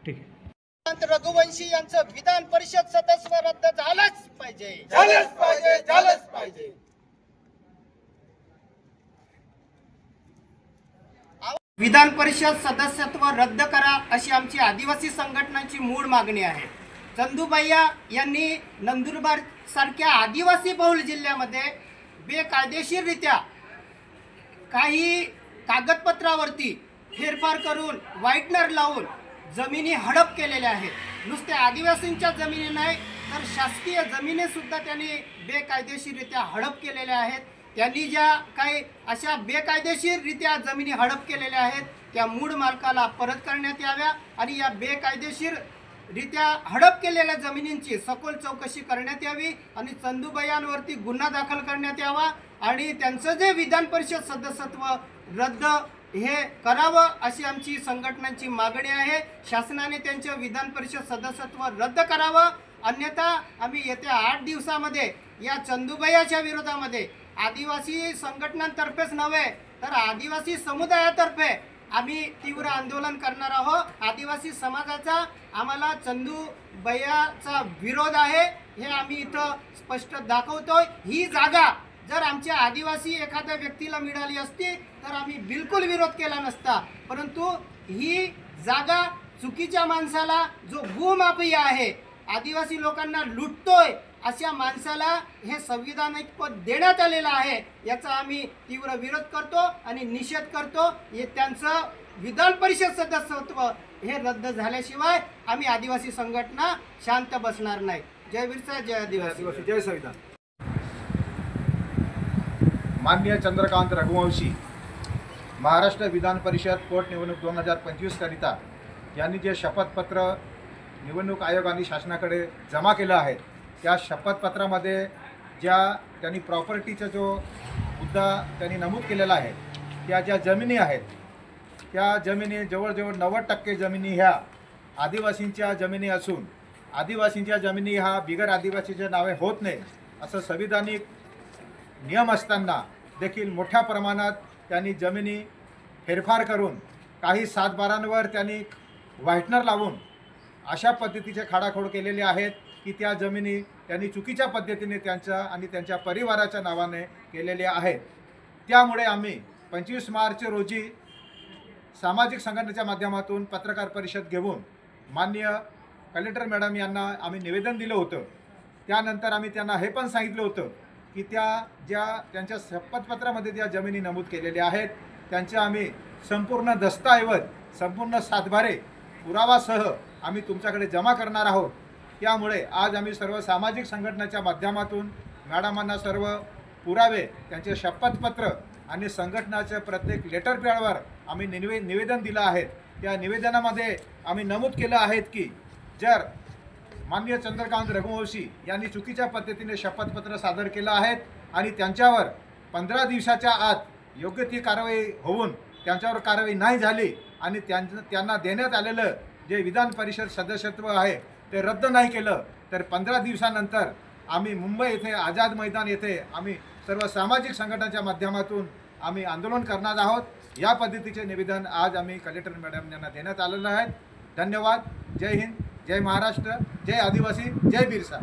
ठीक आहे. रघुवंशी यांचं विधान परिषद सदस्य रद्द झालंच पाहिजे, झालंच पाहिजे, झालंच पाहिजे. विधान परिषद सदस्यत्व रद्द करा अशी आमची आदिवासी संघटनांची मूळ मागणी आहे. चंदूबाया यांनी नंदुरबार सारख्या आदिवासी बहुल जिल्ह्यामध्ये बेकायदेशीररित्या काही कागदपत्रावरती फेरफार करून व्हाईटनर लावून जमिनी हडप केलेल्या आहेत. नुसत्या आदिवासींच्या जमिनी नाही तर शासकीय जमिनी सुद्धा त्यांनी बेकायदेशीररित्या हडप केलेल्या आहेत. त्यांनी ज्या काही अशा बेकायदेशीररित्या जमिनी हडप केलेल्या आहेत त्या मूळ मालकाला परत करण्यात याव्या आणि या बेकायदेशीररित्या हडप केलेल्या जमिनींची सखोल चौकशी करण्यात यावी आणि चंदूबायांवरती गुन्हा दाखल करण्यात यावा आणि त्यांचं जे विधान परिषद सदस्यत्व रद्द हे करावं अशी आमची संघटनांची मागणी आहे. शासनाने त्यांचे विधान परिषद सदस्यत्व रद्द करावं, अन्यथा आम्ही येत्या 8 दिवसामध्ये या चंदूबायाच्या विरोधामध्ये आदिवासी संघटनांतर्फेच नव्हे तर आदिवासी समुदायातर्फे आम्ही तीव्र आंदोलन करणार आहोत. आदिवासी समाजाचा आम्हाला चंदूबायाचा विरोध आहे हे आम्ही इथं स्पष्ट दाखवतोय. ही जागा जर आमच्या आदिवासी एखाद्या व्यक्तीला मिळाली असती तर आम्ही बिलकुल विरोध केला नसता, परंतु ही जागा चुकीच्या माणसाला जो भूमाफिया आहे, आदिवासी लोकांना लुटतोय अशा माणसाला हे संविधानिक पद देण्यात आलेलं आहे याचा आम्ही तीव्र विरोध करतो आणि निषेध करतो. हे त्यांचं विधान परिषद सदस्यत्व हे रद्द झाल्याशिवाय आम्ही आदिवासी संघटना शांत बसणार नाही. जय बिरसा, जय आदिवासी, जय संविधान. माननीय चंद्रकांत रघुवंशी महाराष्ट्र विधान परिषद पोट निवडणूक 2025 करिता यांनी जे शपथपत्र निवडणूक आयोग आणि शासनाकडे जमा केलं आहे त्या शपथपत्रामध्ये ज्या त्यांनी प्रॉपर्टीचा जो मुद्दा त्यांनी नमूद केलेला आहे त्या ज्या जमिनी आहेत त्या जमिनी जवळजवळ 90% जमिनी ह्या आदिवासींच्या जमिनी असून आदिवासींच्या जमिनी ह्या बिगर आदिवासीच्या नावे होत नाही असं संविधानिक नियम असताना देखील मोठ्या प्रमाणात त्यांनी जमिनी फेरफार करून काही सातबारांवर त्यांनी व्हाईटनर लावून अशा पद्धतीचे खाडाखोड केलेले आहेत की त्या जमिनी त्यांनी चुकीच्या पद्धतीने त्यांच्या आणि त्यांच्या परिवाराच्या नावाने केलेल्या आहेत. त्यामुळे आम्ही 25 मार्च रोजी सामाजिक संघटनेच्या माध्यमातून पत्रकार परिषद घेऊन माननीय कलेक्टर मॅडम यांना आम्ही निवेदन दिलं होतं. त्यानंतर आम्ही त्यांना हे पण सांगितलं होतं की त्यांच्या शपथपत्रामध्ये ज्या जमिनी नमूद केलेल्या आहेत त्यांचे आम्ही संपूर्ण दस्तऐवज संपूर्ण सातबारे पुरावासह आम्ही तुमच्याकडे जमा करणार आहोत. त्यामुळे आज आम्ही सर्व सामाजिक संघटनेच्या माध्यमातून मॅडमांना सर्व पुरावे त्यांचे शपथपत्र आणि संघटनाच्या प्रत्येक लेटर पॅडवर आम्ही निवेदन दिलं आहे. त्या निवेदनामध्ये आम्ही नमूद केलं आहे की जर माननीय चंद्रकांत रघुवंशी यांनी चुकीच्या पद्धतीने शपथपत्र सादर केलं आहे आणि त्यांच्यावर 15 दिवसाच्या आत योग्य ती कारवाई होऊन त्यांच्यावर कारवाई नाही झाली आणि त्यांना देण्यात आलेलं जे विधान परिषद सदस्यत्व आहे ते रद्द नाही केलं तर 15 दिवसानंतर आम्ही मुंबई येथे आझाद मैदान येथे आम्ही सर्व सामाजिक संघटनांच्या माध्यमातून आम्ही आंदोलन करणार आहोत. या पद्धतीचे निवेदन आज आम्ही कलेक्टर मॅडम यांना देण्यात आलेलं आहे. धन्यवाद. जय हिंद, जय महाराष्ट्र, जय आदिवासी, जय बिरसा.